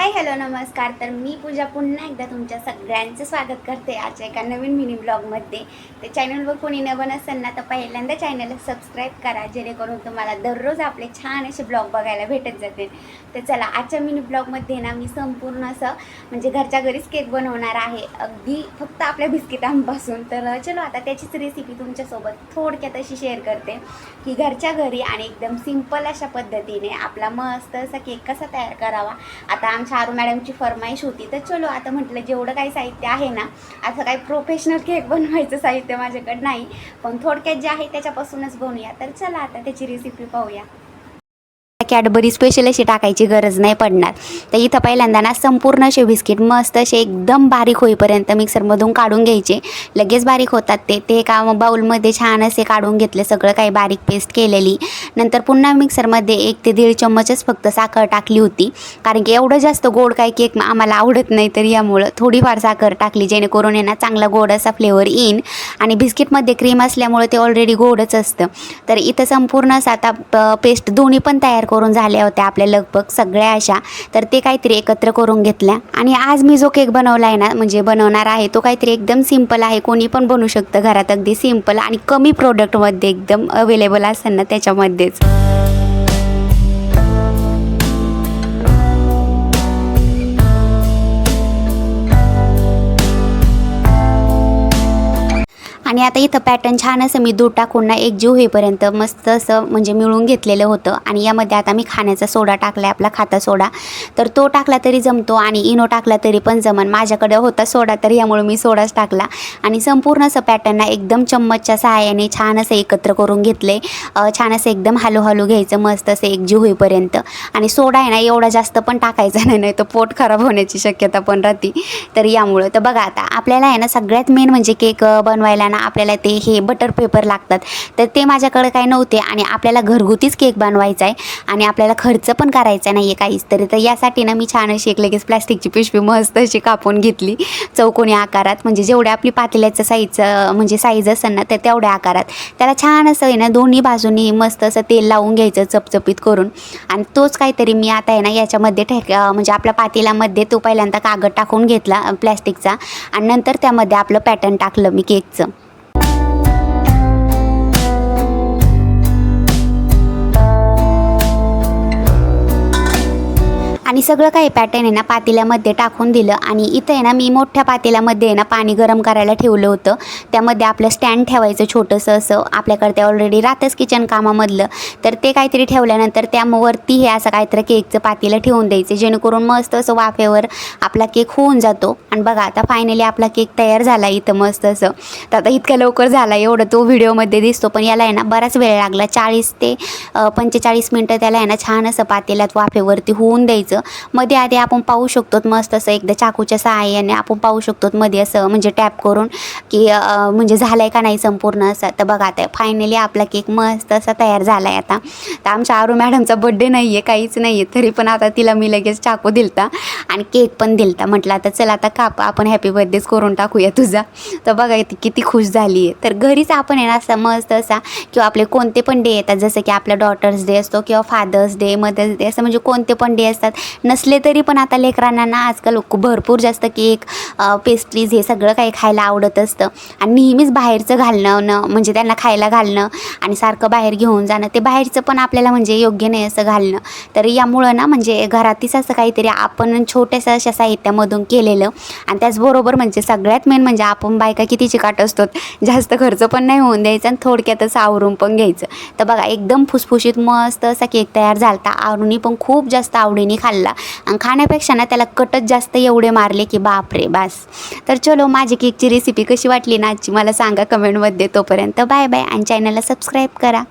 Hi hello नमस्कार. तर मी पूजा पुन्हा एकदा तुमच्या सगळ्यांचं स्वागत करते आजच्या एका नवीन मिनी ब्लॉगमध्ये. ते चॅनलवर कोणी नवीन असेल ना तर पहिल्यांदा चॅनलला सबस्क्राईब करा, जेणेकरून तुम्हाला दररोज आपले छान असे ब्लॉग बघायला भेटत जातील. तर चला, आजच्या मिनी ब्लॉगमध्ये ना मी संपूर्ण असं म्हणजे घरच्या घरीच केक बनवणार आहे, अगदी फक्त आपल्या बिस्किटांपासून. तर चलो आता त्याचीच रेसिपी तुमच्यासोबत थोडक्यात अशी शेअर करते की घरच्या घरी आणि एकदम सिंपल अशा पद्धतीने आपला मस्त असा केक कसा तयार करावा. आता आरू मॅडमची फरमाईश होती, तर चलो आता म्हटलं जेवढं काही साहित्य आहे ना, असं काही प्रोफेशनल केक बनवायचं साहित्य माझ्याकडे नाही, पण थोडक्यात जे आहे त्याच्यापासूनच बनवूया. तर चला आता त्याची रेसिपी पाहूया. कॅडबरी स्पेशल अशी टाकायची गरज नाही पडणार. तर इथं पहिल्यांदा ना संपूर्ण असे बिस्किट मस्त असे एकदम बारीक होईपर्यंत मिक्सरमधून काढून घ्यायचे. लगेच बारीक होतात ते एका बाउलमध्ये छान असे काढून घेतले, सगळं काही बारीक पेस्ट केलेली. नंतर पुन्हा मिक्सरमध्ये 1 ते 1.5 चम्मचच फक्त साखर टाकली होती, कारण की एवढं जास्त गोड काही केक आम्हाला आवडत नाही, तर यामुळं थोडीफार साखर टाकली, जेणेकरून आहे ना चांगला गोड असा फ्लेवर येईन. आणि बिस्किटमध्ये क्रीम असल्यामुळे ते ऑलरेडी गोडच असतं. तर इथं संपूर्ण असं आता पेस्ट दोन्ही पण तयार करून झाल्या होत्या आपल्या लगभग सगळ्या अशा. तर ते काहीतरी एकत्र करून घेतल्या. आणि आज मी जो केक बनवला आहे ना, म्हणजे बनवणार आहे, तो काहीतरी एकदम सिंपल आहे. कोणी पण बनवू शकतं घरात, अगदी सिंपल आणि कमी प्रोडक्टमध्ये एकदम अवेलेबल असतं ना त्याच्यामध्येच. आणि आता इथं पॅटर्न छान असं मी दूध टाकून ना एकजीव होईपर्यंत मस्त असं म्हणजे मिळून घेतलेलं होतं. आणि यामध्ये आता मी खाण्याचा सोडा टाकला आहे, आपला खाता सोडा. तर तो टाकला तरी जमतो आणि इनो टाकला तरी पण जमन. माझ्याकडे होता सोडा, तर यामुळे मी सोडाच टाकला. आणि संपूर्ण असं पॅटर्न ना एकदम चम्मचच्या सहाय्याने छान असं एकत्र करून घेतले. छान असं एकदम हळूहळू घ्यायचं, मस्त असं एकजीव होईपर्यंत. आणि सोडा आहे ना एवढा जास्त पण टाकायचा नाही, तर पोट खराब होण्याची शक्यता पण राहते. तर यामुळं तर बघा, आता आपल्याला आहे ना सगळ्यात मेन म्हणजे केक बनवायला ना आपल्याला ते हे बटर पेपर लागतात. तर ते माझ्याकडे काही नव्हते आणि आपल्याला घरगुतीच केक बनवायचा आहे आणि आपल्याला खर्च पण करायचा नाही आहे काहीच तरी. तर यासाठी ना मी छान अशी एक लगेच प्लॅस्टिकची पिशवी मस्त अशी कापून घेतली चौकोनी आकारात, म्हणजे जेवढ्या आपली पातेल्याचं म्हणजे साईज असेल ना तर तेवढ्या आकारात. त्याला छान असं आहे ना दोन्ही बाजूनी मस्त असं तेल लावून घ्यायचं चपचपीत करून. आणि तोच काहीतरी मी आता आहे ना याच्यामध्ये म्हणजे आपल्या पातेल्यामध्ये तो पहिल्यांदा कागद टाकून घेतला प्लॅस्टिकचा, आणि नंतर त्यामध्ये आपलं पॅटर्न टाकलं मी केकचं. आणि सगळं काही पॅटर्न आहे ना पातेल्यामध्ये टाकून दिलं. आणि इथं आहे ना मी मोठ्या पातेल्यामध्ये आहे ना पाणी गरम करायला ठेवलं होतं. त्यामध्ये आपलं स्टँड ठेवायचं छोटंसं असं, आपल्याकडे ते ऑलरेडी राहतंच किचन कामामधलं. तर ते काहीतरी ठेवल्यानंतर त्यावरती हे असं काहीतरी केकचं पातेलं ठेवून द्यायचं, जेणेकरून मस्त असं वाफेवर आपला केक होऊन जातो. आणि बघा आता फायनली आपला केक तयार झाला इथं मस्त असं. तर आता इतक्या लवकर झाला एवढं तो व्हिडिओमध्ये दिसतो, पण याला आहे ना बराच वेळ लागला. 40 ते 45 मिनटं त्याला आहे ना छान असं पातेल्यात वाफेवरती होऊन द्यायचं. मध्ये आधी आपण पाहू शकतो मस्त असं एकदा चाकूच्या सहाय्याने आपण पाहू शकतो मध्ये असं म्हणजे टॅप करून की म्हणजे झालं आहे का नाही संपूर्ण असं. तर बघा आता फायनली आपला केक मस्त असा तयार झाला आहे. आता तर आमच्या आरू मॅडमचा बड्डे नाही आहे, काहीच नाही आहे, तरी पण आता तिला मी लगेच चाकू दिलता आणि केक पण दिलता. म्हटलं आता चला आता काप, आपण हॅपी बर्थडेच करून टाकूया तुझा. तर बघा ती किती खुश झाली आहे. तर घरीच आपण आहे ना असा मस्त असा, किंवा आपले कोणते पण डे येतात, जसं की आपला डॉटर्स डे असतो किंवा फादर्स डे, मदर्स डे, असं म्हणजे कोणते पण डे असतात. नसले तरी पण आता लेकरांना ना आजकाल भरपूर जास्त केक, पेस्ट्रीज हे सगळं काही खायला आवडत असतं. आणि नेहमीच बाहेरचं घालणं म्हणजे त्यांना खायला घालणं आणि सारखं बाहेर घेऊन जाणं, ते बाहेरचं पण आपल्याला म्हणजे योग्य नाही असं घालणं. तर यामुळं ना म्हणजे घरातच असं काहीतरी आपण छोट्याशा अशा साहित्यामधून केलेलं. आणि त्याचबरोबर म्हणजे सगळ्यात मेन म्हणजे आपण बायका किती चिकाट असतो, जास्त खर्च पण नाही होऊन द्यायचा आणि थोडक्यातच आवरून पण घ्यायचं. तर बघा एकदम फुसफुशीत मस्त असा केक तयार झाला. आरूनी पण खूप जास्त आवडीने खाल्ला आणि खाण्यापेक्षा ना त्याला कटच जास्त एवढे मारले की बापरे बास. तर चलो, माझी केकची रेसिपी कशी वाटली ना आजची मला सांगा कमेंटमध्ये. तोपर्यंत बाय बाय आणि चॅनलला सबस्क्राईब करा.